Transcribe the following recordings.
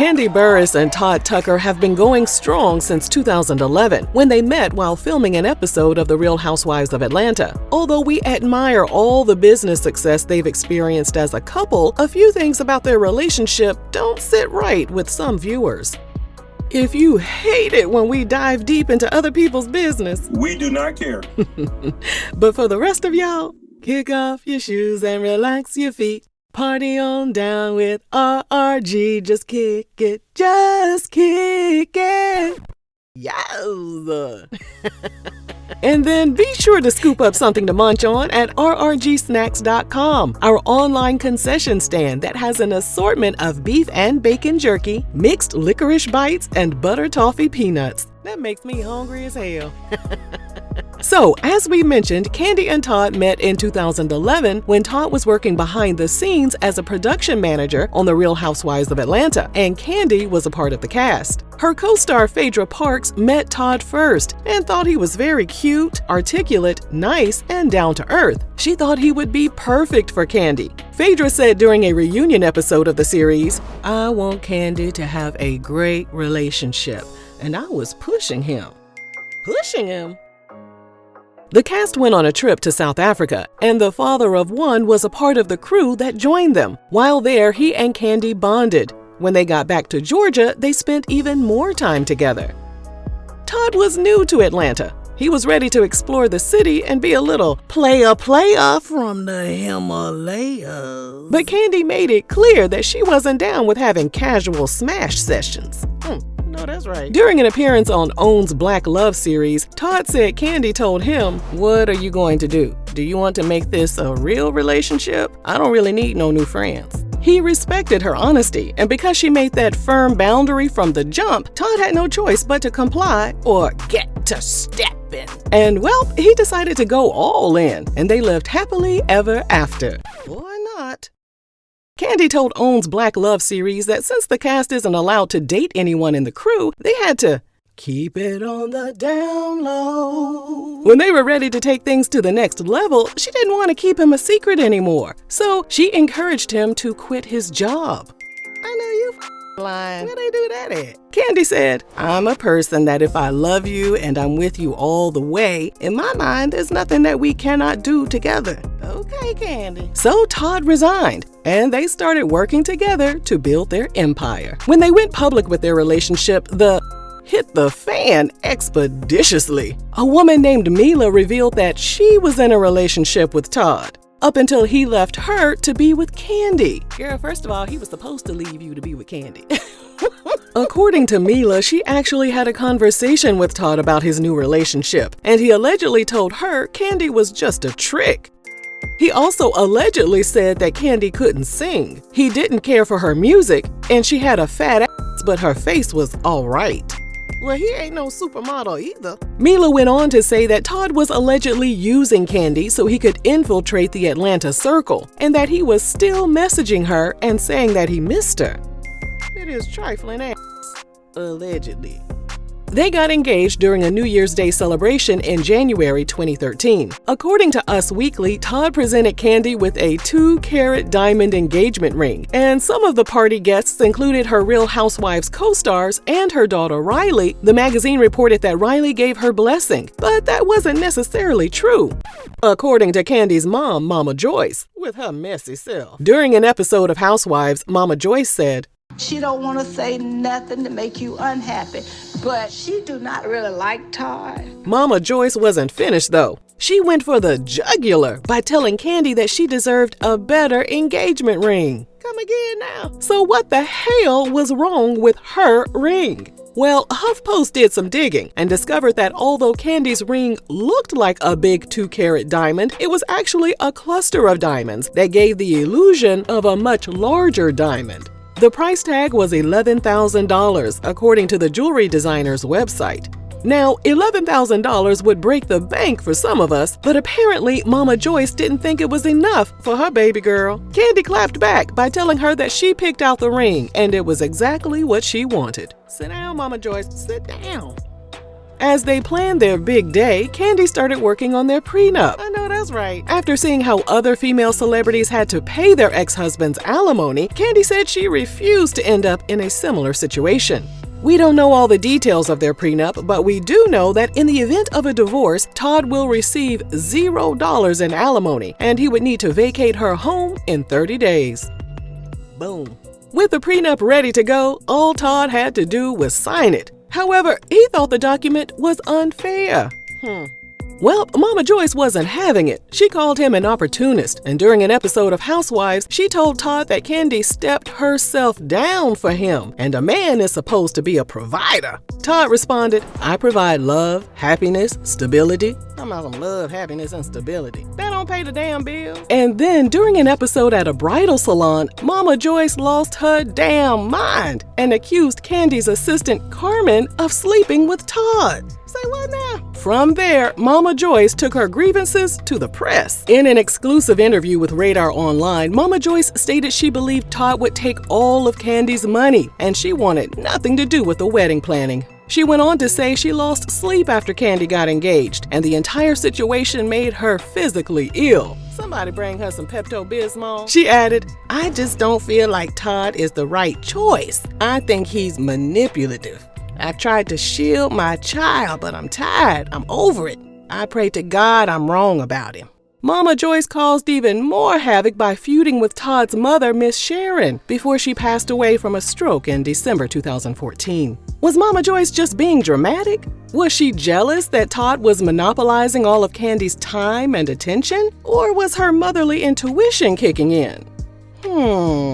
Kandi Burruss and Todd Tucker have been going strong since 2011, when they met while filming an episode of The Real Housewives of Atlanta. Although we admire all the business success they've experienced as a couple, a few things about their relationship don't sit right with some viewers. If you hate it when we dive deep into other people's business, we do not care. But for the rest of y'all, kick off your shoes and relax your feet. Party on down with RRG. Just kick it, just kick it. Yes. And then be sure to scoop up something to munch on at rrgsnacks.com, our online concession stand that has an assortment of beef and bacon jerky, mixed licorice bites, and butter toffee peanuts. That makes me hungry as hell. So, as we mentioned, Kandi and Todd met in 2011 when Todd was working behind the scenes as a production manager on The Real Housewives of Atlanta, and Kandi was a part of the cast. Her co-star Phaedra Parks met Todd first and thought he was very cute, articulate, nice, and down-to-earth. She thought he would be perfect for Kandi. Phaedra said during a reunion episode of the series, "I want Kandi to have a great relationship, and I was pushing him." Pushing him? The cast went on a trip to South Africa, and the father of one was a part of the crew that joined them. While there, he and Kandi bonded. When they got back to Georgia, they spent even more time together. Todd was new to Atlanta. He was ready to explore the city and be a little player from the Himalayas. But Kandi made it clear that she wasn't down with having casual smash sessions. No, that's right. During an appearance on OWN's Black Love series, Todd said Kandi told him, "What are you going to do? Do you want to make this a real relationship? I don't really need no new friends." He respected her honesty, and because she made that firm boundary from the jump, Todd had no choice but to comply or get to stepping. And well, he decided to go all in, and they lived happily ever after. Why not? Kandi told OWN's Black Love series that since the cast isn't allowed to date anyone in the crew, they had to keep it on the down low. When they were ready to take things to the next level, she didn't want to keep him a secret anymore. So she encouraged him to quit his job. I know you lying. Where they do that at? Kandi said, "I'm a person that if I love you and I'm with you all the way, in my mind, there's nothing that we cannot do together." Okay, Kandi. So Todd resigned, and they started working together to build their empire. When they went public with their relationship, the hit the fan expeditiously. A woman named Mila revealed that she was in a relationship with Todd, up until he left her to be with Kandi. Girl, first of all, he was supposed to leave you to be with Kandi. According to Mila, she actually had a conversation with Todd about his new relationship, and he allegedly told her Kandi was just a trick. He also allegedly said that Kandi couldn't sing. He didn't care for her music, and she had a fat ass, but her face was all right. Well, he ain't no supermodel either. Mila went on to say that Todd was allegedly using Kandi so he could infiltrate the Atlanta circle, and that he was still messaging her and saying that he missed her. It is trifling ass. Allegedly. They got engaged during a New Year's Day celebration in January 2013. According to Us Weekly, Todd presented Kandi with a 2-carat diamond engagement ring, and some of the party guests included her Real Housewives co-stars and her daughter Riley. The magazine reported that Riley gave her blessing, but that wasn't necessarily true. According to Kandi's mom, Mama Joyce, with her messy self. During an episode of Housewives, Mama Joyce said, "She don't want to say nothing to make you unhappy, but she do not really like Todd." Mama Joyce wasn't finished though. She went for the jugular by telling Kandi that she deserved a better engagement ring. Come again now. So what the hell was wrong with her ring? Well, HuffPost did some digging and discovered that although Kandi's ring looked like a big 2-carat diamond, it was actually a cluster of diamonds that gave the illusion of a much larger diamond. The price tag was $11,000, according to the jewelry designer's website. Now, $11,000 would break the bank for some of us, but apparently Mama Joyce didn't think it was enough for her baby girl. Kandi clapped back by telling her that she picked out the ring and it was exactly what she wanted. Sit down, Mama Joyce, sit down. As they planned their big day, Kandi started working on their prenup. I know that's right. After seeing how other female celebrities had to pay their ex-husband's alimony, Kandi said she refused to end up in a similar situation. We don't know all the details of their prenup, but we do know that in the event of a divorce, Todd will receive $0 in alimony, and he would need to vacate her home in 30 days. Boom. With the prenup ready to go, all Todd had to do was sign it. However, he thought the document was unfair. Well, Mama Joyce wasn't having it. She called him an opportunist, and during an episode of Housewives, she told Todd that Kandi stepped herself down for him, and a man is supposed to be a provider. Todd responded, "I provide love, happiness, stability." I'm about some love, happiness, and stability. That don't pay the damn bill. And then during an episode at a bridal salon, Mama Joyce lost her damn mind and accused Kandi's assistant Carmen of sleeping with Todd. Say what now? From there, Mama Joyce took her grievances to the press. In an exclusive interview with Radar Online, Mama Joyce stated she believed Todd would take all of Kandi's money, and she wanted nothing to do with the wedding planning. She went on to say she lost sleep after Kandi got engaged, and the entire situation made her physically ill. Somebody bring her some Pepto-Bismol. She added, "I just don't feel like Todd is the right choice. I think he's manipulative. I've tried to shield my child, but I'm tired. I'm over it. I pray to God I'm wrong about him." Mama Joyce caused even more havoc by feuding with Todd's mother, Miss Sharon, before she passed away from a stroke in December 2014. Was Mama Joyce just being dramatic? Was she jealous that Todd was monopolizing all of Kandi's time and attention? Or was her motherly intuition kicking in?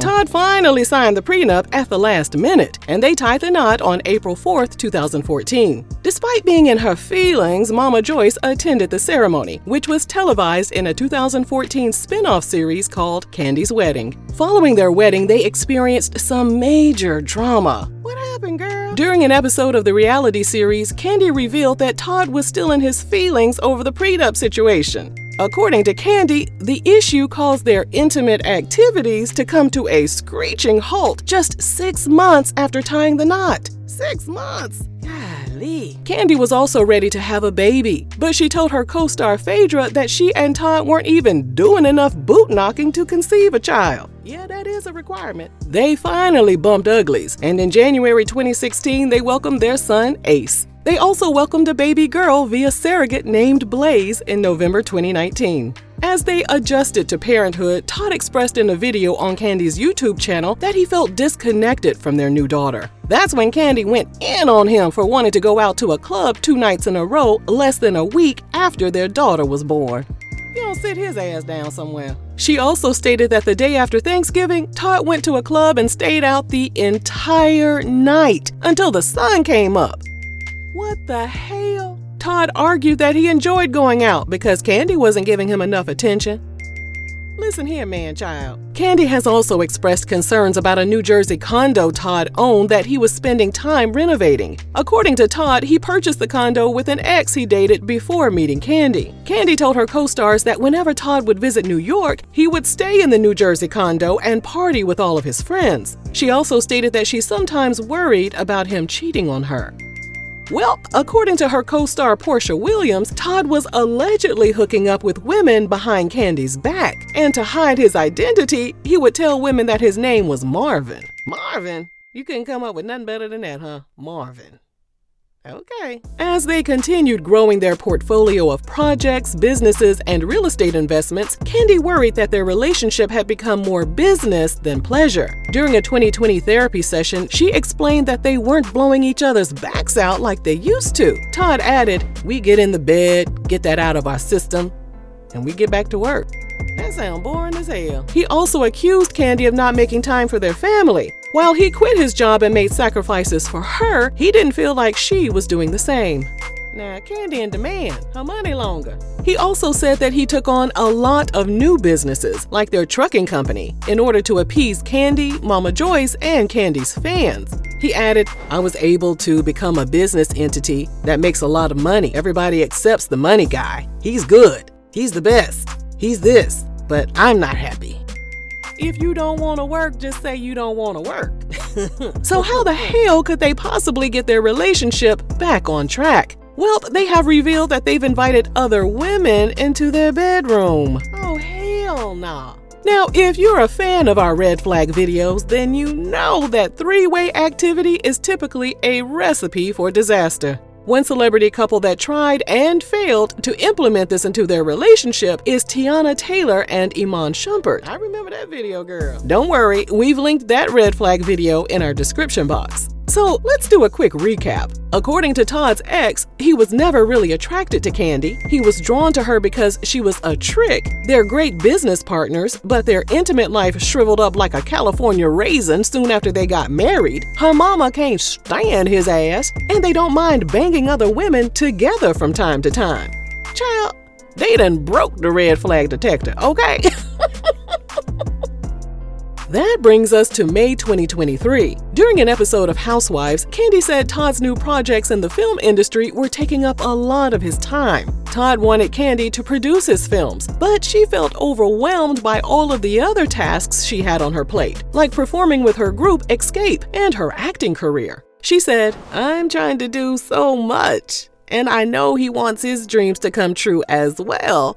Todd finally signed the prenup at the last minute, and they tied the knot on April 4th, 2014. Despite being in her feelings, Mama Joyce attended the ceremony, which was televised in a 2014 spin-off series called Kandi's Wedding. Following their wedding, they experienced some major drama. What happened, girl? During an episode of the reality series, Kandi revealed that Todd was still in his feelings over the prenup situation. According to Kandi, the issue caused their intimate activities to come to a screeching halt just 6 months after tying the knot. 6 months? Golly. Kandi was also ready to have a baby, but she told her co-star Phaedra that she and Todd weren't even doing enough boot knocking to conceive a child. Yeah, that is a requirement. They finally bumped uglies, and in January 2016, they welcomed their son, Ace. They also welcomed a baby girl via surrogate named Blaze in November 2019. As they adjusted to parenthood, Todd expressed in a video on Kandi's YouTube channel that he felt disconnected from their new daughter. That's when Kandi went in on him for wanting to go out to a club 2 nights in a row less than a week after their daughter was born. You don't sit his ass down somewhere. She also stated that the day after Thanksgiving, Todd went to a club and stayed out the entire night until the sun came up. What the hell? Todd argued that he enjoyed going out because Kandi wasn't giving him enough attention. Listen here, man-child. Kandi has also expressed concerns about a New Jersey condo Todd owned that he was spending time renovating. According to Todd, he purchased the condo with an ex he dated before meeting Kandi. Kandi told her co-stars that whenever Todd would visit New York, he would stay in the New Jersey condo and party with all of his friends. She also stated that she sometimes worried about him cheating on her. Well, according to her co-star Portia Williams, Todd was allegedly hooking up with women behind Kandi's back. And to hide his identity, he would tell women that his name was Marvin. Marvin? You couldn't come up with nothing better than that, huh? Marvin. Okay. As they continued growing their portfolio of projects, businesses, and real estate investments, Kandi worried that their relationship had become more business than pleasure. During a 2020 therapy session, she explained that they weren't blowing each other's backs out like they used to. Todd added, "We get in the bed, get that out of our system, and we get back to work." That sounds boring as hell. He also accused Kandi of not making time for their family. While he quit his job and made sacrifices for her, he didn't feel like she was doing the same. Now, Kandi in demand, her money longer. He also said that he took on a lot of new businesses, like their trucking company, in order to appease Kandi, Mama Joyce, and Kandi's fans. He added, "I was able to become a business entity that makes a lot of money. Everybody accepts the money guy. He's good. He's the best. He's this, but I'm not happy." If you don't want to work, just say you don't want to work. So how the hell could they possibly get their relationship back on track? Well, they have revealed that they've invited other women into their bedroom. Oh, hell nah. Now, if you're a fan of our red flag videos, then you know that three-way activity is typically a recipe for disaster. One celebrity couple that tried and failed to implement this into their relationship is Tiana Taylor and Iman Shumpert. I remember that video, girl. Don't worry, we've linked that red flag video in our description box. So let's do a quick recap. According to Todd's ex, he was never really attracted to Kandi. He was drawn to her because she was a trick. They're great business partners, but their intimate life shriveled up like a California raisin soon after they got married. Her mama can't stand his ass, and they don't mind banging other women together from time to time. Child, they done broke the red flag detector, okay? That brings us to May 2023. During an episode of Housewives, Kandi said Todd's new projects in the film industry were taking up a lot of his time. Todd wanted Kandi to produce his films, but she felt overwhelmed by all of the other tasks she had on her plate, like performing with her group Escape and her acting career. She said, "I'm trying to do so much, and I know he wants his dreams to come true as well,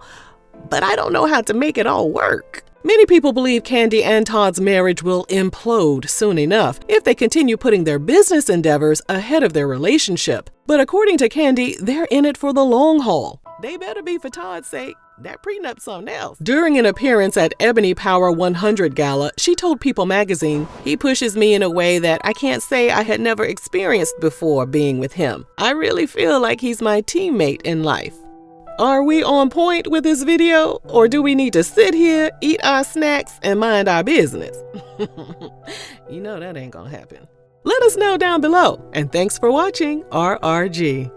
but I don't know how to make it all work." Many people believe Kandi and Todd's marriage will implode soon enough if they continue putting their business endeavors ahead of their relationship. But according to Kandi, they're in it for the long haul. They better be for Todd's sake. That prenup's something else. During an appearance at Ebony Power 100 Gala, she told People magazine, "He pushes me in a way that I can't say I had never experienced before being with him. I really feel like he's my teammate in life." Are we on point with this video, or do we need to sit here, eat our snacks, and mind our business? You know that ain't gonna happen. Let us know down below, and thanks for watching RRG.